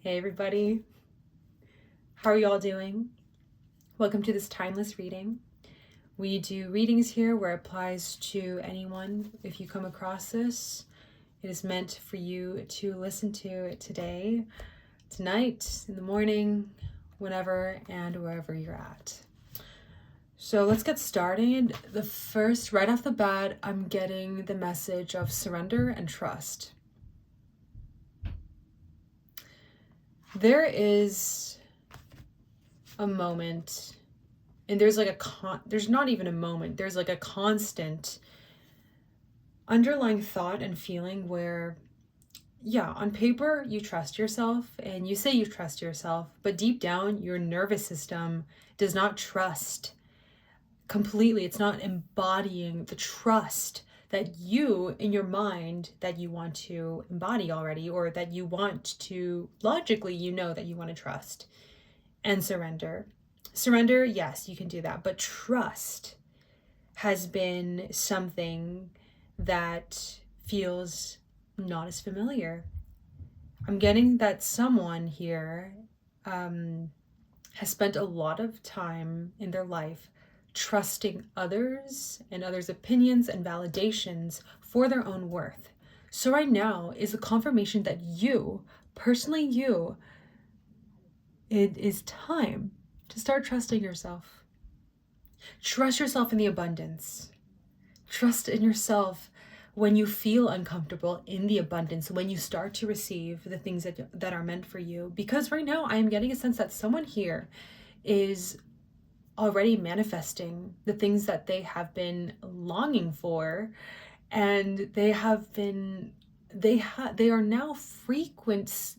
Hey everybody, how are y'all doing? Welcome to this timeless reading. We do readings here where it applies to anyone. If you come across this, it is meant for you to listen to it today, tonight, in the morning, whenever and wherever you're at. So let's get started. Right off the bat, I'm getting the message of surrender and trust. There is a moment, and there's like there's not even a moment, there's like a constant underlying thought and feeling where, yeah, on paper you trust yourself and you say you trust yourself, but deep down your nervous system does not trust completely. It's not embodying the trust that you in your mind that you want to embody already, or that you want to logically, that you want to trust and surrender. Surrender, yes, you can do that, but trust has been something that feels not as familiar. I'm getting that someone here has spent a lot of time in their life trusting others and others' opinions and validations for their own worth. So right now is a confirmation that you, personally you, it is time to start trusting yourself. Trust yourself in the abundance. Trust in yourself when you feel uncomfortable in the abundance, when you start to receive the things that are meant for you. Because right now I am getting a sense that someone here is already manifesting the things that they have been longing for, and they are now frequent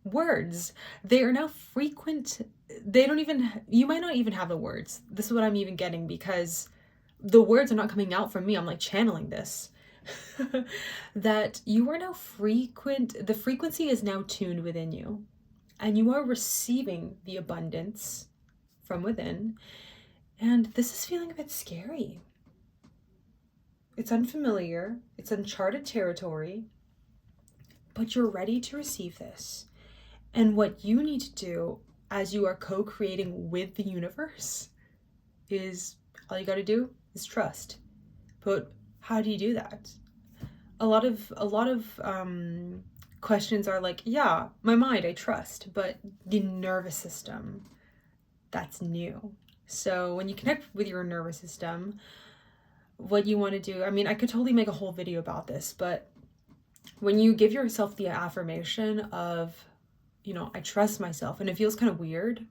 words. They are now frequent. You might not even have the words. This is what I'm even getting, because the words are not coming out from me. I'm like channeling this. That you are now frequent. The frequency is now tuned within you, and you are receiving the abundance from within. And this is feeling a bit scary. It's unfamiliar. It's uncharted territory, but you're ready to receive this. And what you need to do as you are co-creating with the universe is, all you got to do is trust. But how do you do that? A lot of questions are like, yeah, my mind, I trust, but the nervous system, that's new. So when you connect with your nervous system, what you want to do, I mean, I could totally make a whole video about this, but when you give yourself the affirmation of, I trust myself, and it feels kind of weird,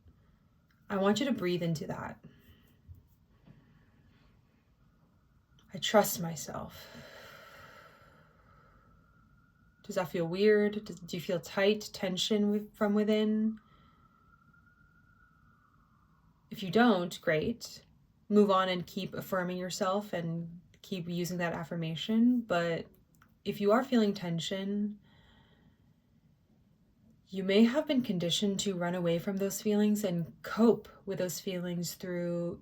I want you to breathe into that. I trust myself. Does that feel weird? Do you feel tight, tension from within? If you don't, great. Move on and keep affirming yourself and keep using that affirmation. But if you are feeling tension, you may have been conditioned to run away from those feelings and cope with those feelings through,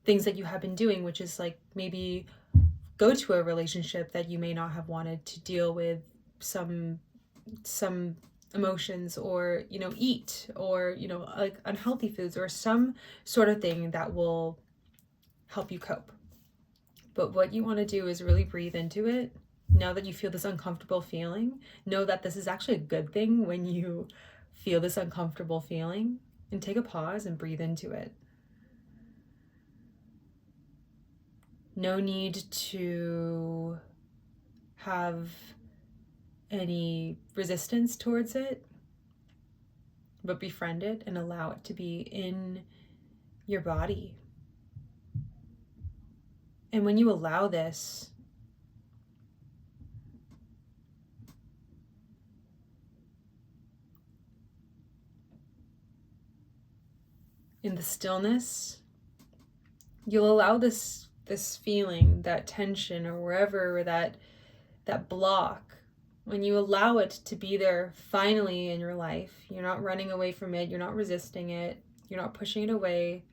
things that you have been doing, which is like maybe go to a relationship that you may not have wanted to deal with some emotions, or eat, or like unhealthy foods, or some sort of thing that will help you cope. But what you want to do is really breathe into it. Now that you feel this uncomfortable feeling, know that this is actually a good thing when you feel this uncomfortable feeling, and take a pause and breathe into it. No need to have any resistance towards it, but befriend it and allow it to be in your body. And when you allow this, in the stillness, you'll allow this feeling, that tension, or wherever that block, when you allow it to be there finally in your life, you're not running away from it, you're not resisting it, you're not pushing it away,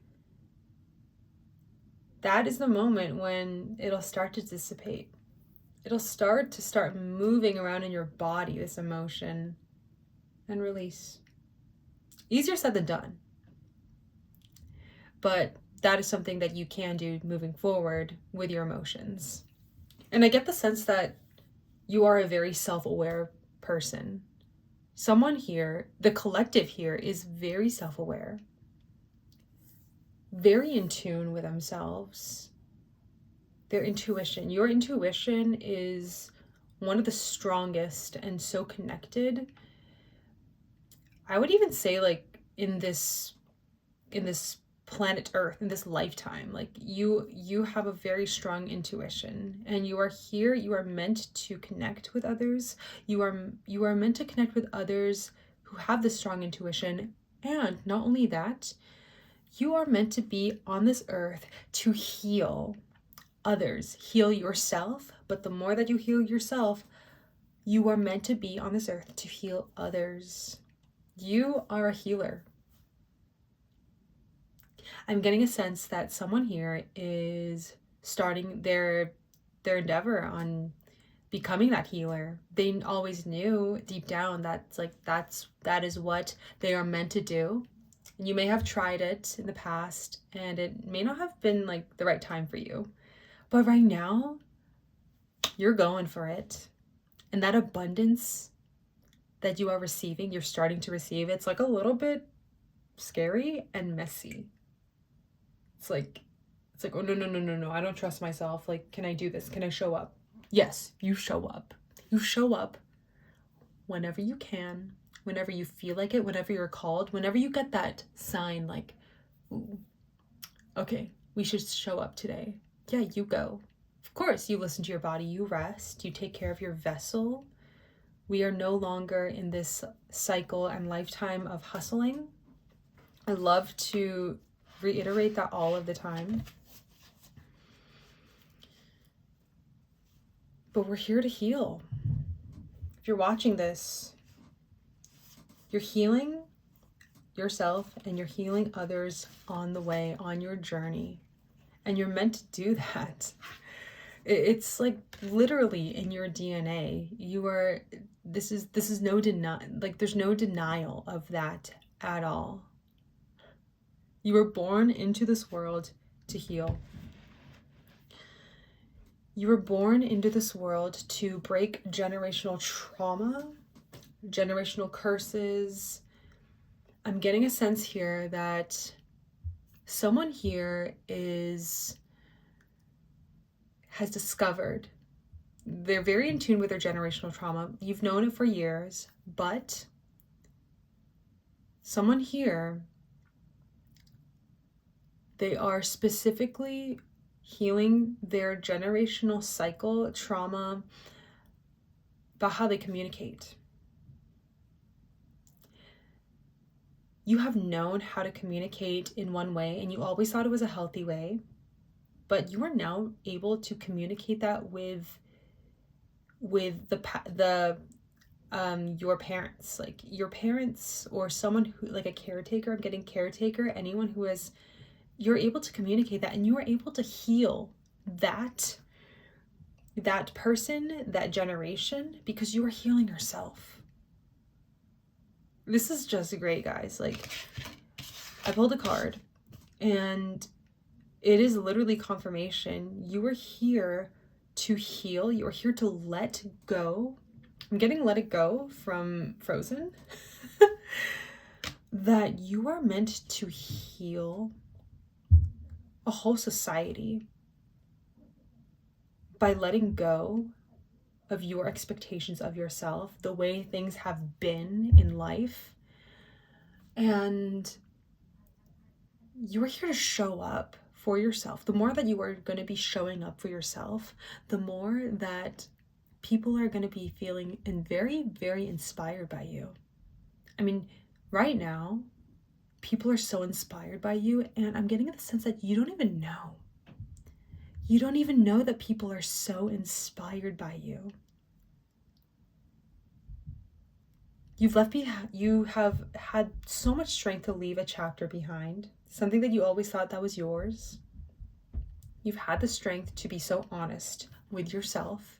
that is the moment when it'll start to dissipate. It'll start moving around in your body, this emotion. and release. Easier said than done. But that is something that you can do moving forward with your emotions. And I get the sense that you are a very self-aware person. Someone here, the collective here, is very self-aware, very in tune with themselves. Their intuition. Your intuition is one of the strongest and so connected. I would even say, like, in this planet Earth, in this lifetime, like, you have a very strong intuition, and you are here, you are meant to connect with others. You are meant to connect with others who have this strong intuition. And not only that, you are meant to be on this earth to heal others, heal yourself. But the more that you heal yourself, you are meant to be on this earth to heal others. You are a healer. I'm getting a sense that someone here is starting their endeavor on becoming that healer. They always knew deep down that is what they are meant to do. And you may have tried it in the past, and it may not have been like the right time for you. But right now, you're going for it. And that abundance that you are receiving, you're starting to receive, it's like a little bit scary and messy. It's like, oh, no, I don't trust myself. Like, can I do this? Can I show up? Yes, you show up. You show up whenever you can, whenever you feel like it, whenever you're called, whenever you get that sign like, ooh, okay, we should show up today. Yeah, you go. Of course, you listen to your body, you rest, you take care of your vessel. We are no longer in this cycle and lifetime of hustling. I love to reiterate that all of the time. But we're here to heal. If you're watching this, you're healing yourself and you're healing others on the way, on your journey. And you're meant to do that. It's like literally in your DNA. This is no denial, like there's no denial of that at all. You were born into this world to heal. You were born into this world to break generational trauma, generational curses. I'm getting a sense here that someone here has discovered, they're very in tune with their generational trauma. You've known it for years, but someone here, they are specifically healing their generational cycle trauma about how they communicate. You have known how to communicate in one way, and you always thought it was a healthy way, but you are now able to communicate that with your parents, like your parents, or someone who, like a caretaker. I'm getting caretaker, anyone who has, you're able to communicate that, and you are able to heal that person, that generation, because you are healing yourself. This is just great, guys. Like, I pulled a card, and it is literally confirmation. You are here to heal. You are here to let go. I'm getting let it go from Frozen. That you are meant to heal a whole society by letting go of your expectations of yourself, the way things have been in life. And you are here to show up for yourself. The more that you are going to be showing up for yourself, the more that people are going to be feeling and very, very inspired by you. I mean, right now, people are so inspired by you, and I'm getting the sense that you don't even know. You don't even know that people are so inspired by you. You have had so much strength to leave a chapter behind, something that you always thought that was yours. You've had the strength to be so honest with yourself.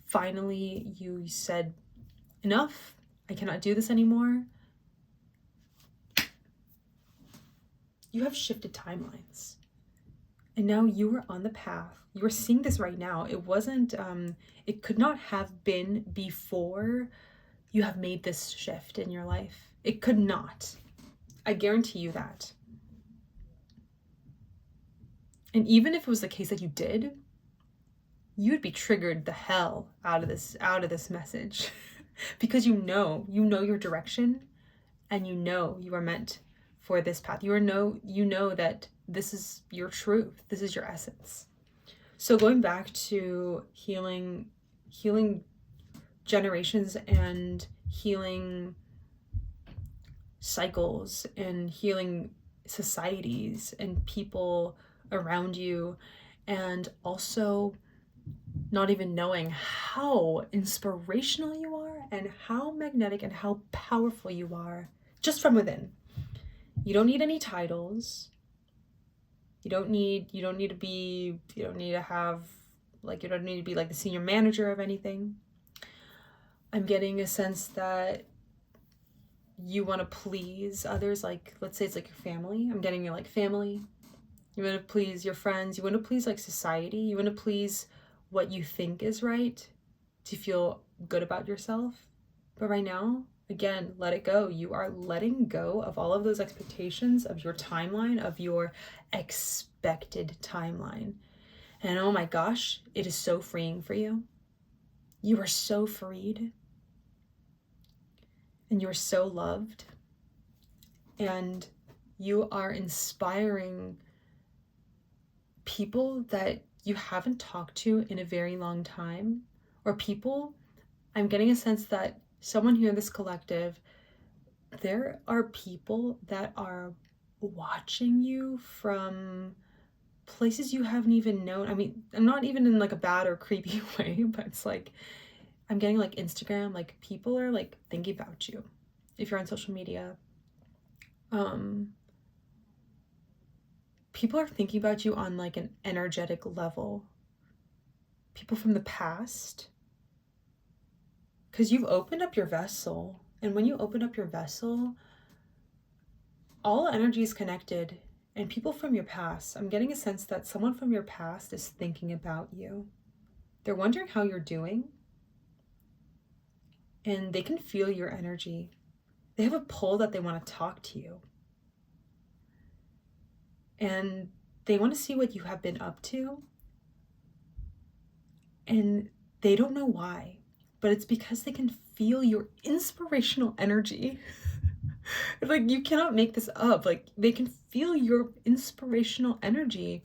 Finally, you said, enough, I cannot do this anymore. You have shifted timelines. And now you are on the path. You are seeing this right now. It wasn't, it could not have been before you have made this shift in your life. It could not. I guarantee you that. And even if it was the case that you did, you would be triggered the hell out of this message because you know your direction, and you know you are meant for this path. You know that this is your truth. This is your essence. So going back to healing generations and healing cycles and healing societies and people around you, and also not even knowing how inspirational you are and how magnetic and how powerful you are just from within. You don't need any titles. You don't need to be like the senior manager of anything. I'm getting a sense that you want to please others, like let's say it's like your family. I'm getting your like family. You want to please your friends. You want to please like society. You want to please what you think is right to feel good about yourself. But right now, again, let it go. You are letting go of all of those expectations of your timeline, of your expected timeline. And oh my gosh, it is so freeing for you. You are so freed. And you are so loved. And you are inspiring people that you haven't talked to in a very long time, or people, I'm getting a sense that someone here in this collective, there are people that are watching you from places you haven't even known. I mean, I'm not even in like a bad or creepy way, but it's like, I'm getting like Instagram, like people are like thinking about you. If you're on social media, people are thinking about you on like an energetic level. People from the past. Because you've opened up your vessel. And when you open up your vessel, all energy is connected. And people from your past, I'm getting a sense that someone from your past is thinking about you. They're wondering how you're doing. And they can feel your energy. They have a pull that they want to talk to you. And they want to see what you have been up to. And they don't know why, but it's because they can feel your inspirational energy. Like, you cannot make this up. Like, they can feel your inspirational energy,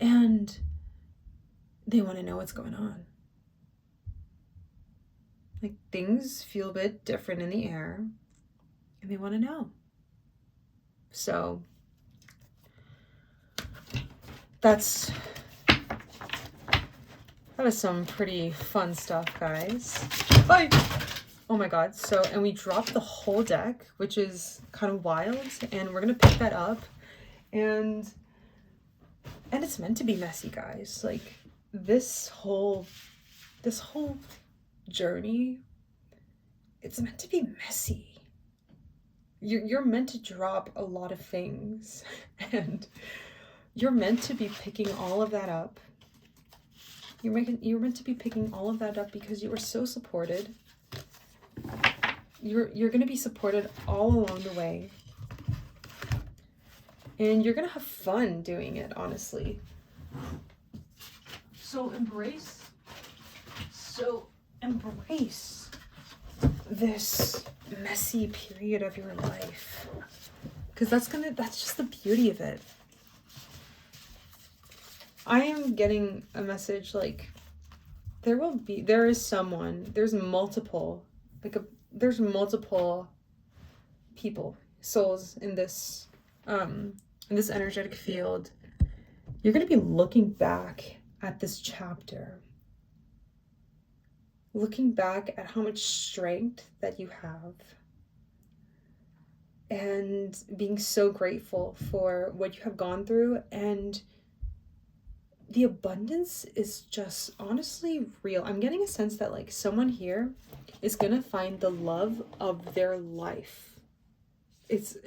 and they want to know what's going on. Like, things feel a bit different in the air, and they want to know. So that is some pretty fun stuff, guys. Bye. Oh my god. So, and we dropped the whole deck, which is kind of wild, and we're gonna pick that up, and it's meant to be messy, guys. Like, this whole journey, it's meant to be messy. You're meant to drop a lot of things, and you're meant to be picking all of that up. You're meant to be picking all of that up because you are so supported. You're going to be supported all along the way. And you're going to have fun doing it, honestly. So embrace this messy period of your life. Because that's just the beauty of it. I am getting a message like there's multiple people, souls in this energetic field. You're going to be looking back at this chapter, looking back at how much strength that you have, and being so grateful for what you have gone through. And the abundance is just honestly real. I'm getting a sense that like someone here is going to find the love of their life. It's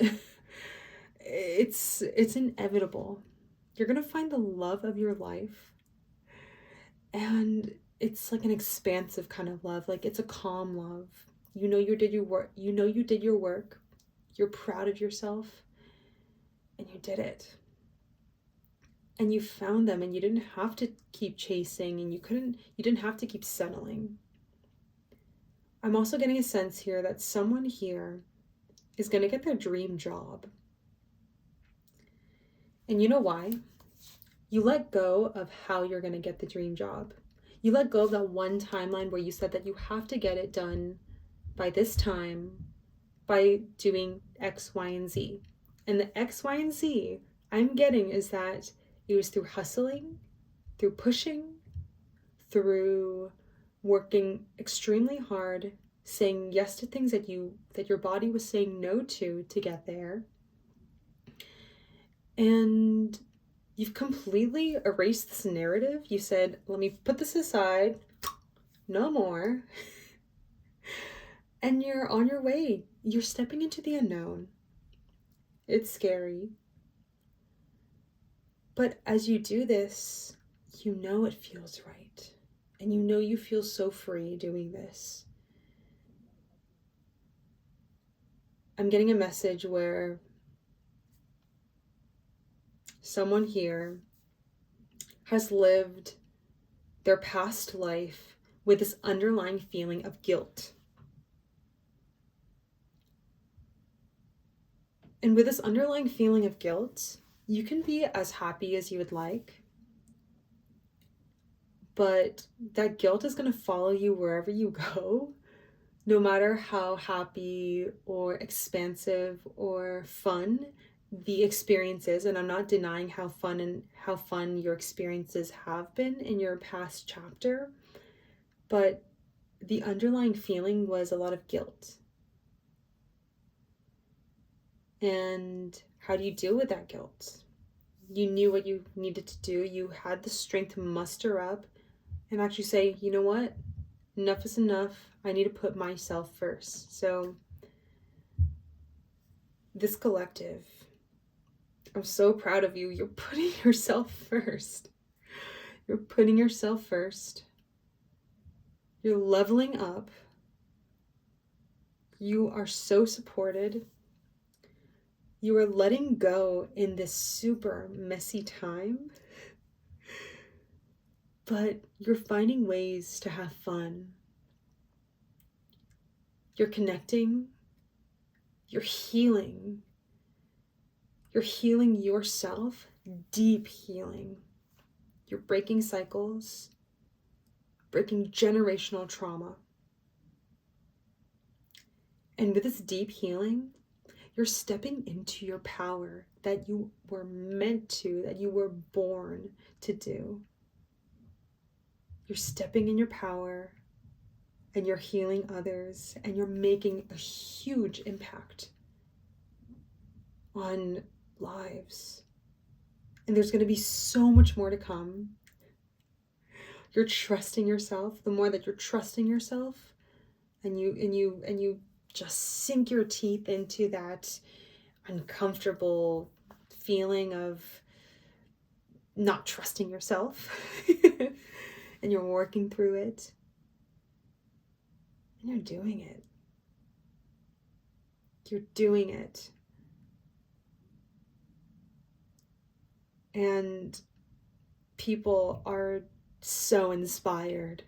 it's inevitable. You're going to find the love of your life, and it's like an expansive kind of love. Like, it's a calm love. You know you did your work. You know you did your work. You're proud of yourself, and you did it. And you found them, and you didn't have to keep chasing, and you didn't have to keep settling. I'm also getting a sense here that someone here is going to get their dream job. And you know why? You let go of how you're going to get the dream job. You let go of that one timeline where you said that you have to get it done by this time by doing X, Y, and Z. And the X, Y, and Z I'm getting is that it was through hustling, through pushing, through working extremely hard, saying yes to things that your body was saying no to get there. And you've completely erased this narrative. You said, let me put this aside, no more. And you're on your way. You're stepping into the unknown. It's scary. But as you do this, you know it feels right. And you know you feel so free doing this. I'm getting a message where someone here has lived their past life with this underlying feeling of guilt. And with this underlying feeling of guilt, you can be as happy as you would like, but that guilt is going to follow you wherever you go, no matter how happy or expansive or fun the experience is. And I'm not denying how fun your experiences have been in your past chapter, but the underlying feeling was a lot of guilt. And how do you deal with that guilt? You knew what you needed to do. You had the strength to muster up and actually say, you know what? Enough is enough. I need to put myself first. So this collective, I'm so proud of you. You're putting yourself first. You're putting yourself first. You're leveling up. You are so supported. You are letting go in this super messy time, but you're finding ways to have fun. You're connecting. You're healing. You're healing yourself, deep healing. You're breaking cycles, breaking generational trauma. And with this deep healing, you're stepping into your power that you were meant to, that you were born to do. You're stepping in your power, and you're healing others, and you're making a huge impact on lives. And there's going to be so much more to come. You're trusting yourself. The more that you're trusting yourself, and you just sink your teeth into that uncomfortable feeling of not trusting yourself, and you're working through it, and you're doing it. You're doing it. And people are so inspired,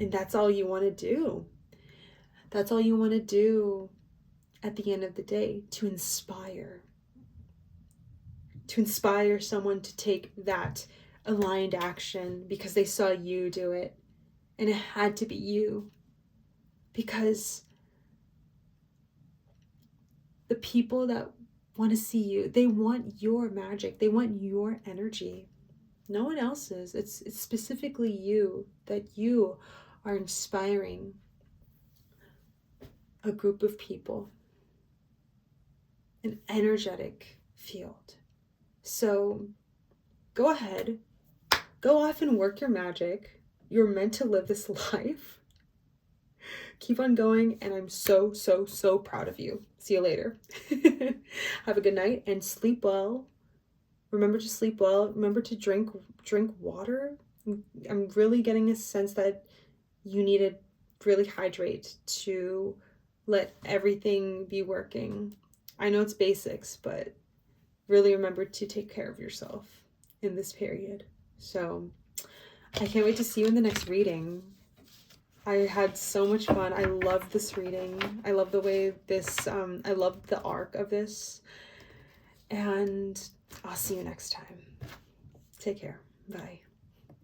and that's all you want to do. That's all you want to do at the end of the day, to inspire someone to take that aligned action because they saw you do it, and it had to be you, because the people that want to see you, they want your magic, they want your energy, no one else's. It's specifically you, that you are inspiring a group of people, an energetic field. So go ahead, go off and work your magic. You're meant to live this life. Keep on going, and I'm so, so, so proud of you. See you later. Have a good night and sleep well. Remember to sleep well. Remember to drink water. I'm really getting a sense that you need to really hydrate to let everything be working. I know it's basics, but really remember to take care of yourself in this period. So I can't wait to see you in the next reading. I had so much fun. I love this reading. I love the way this, I love the arc of this. And I'll see you next time. Take care. Bye.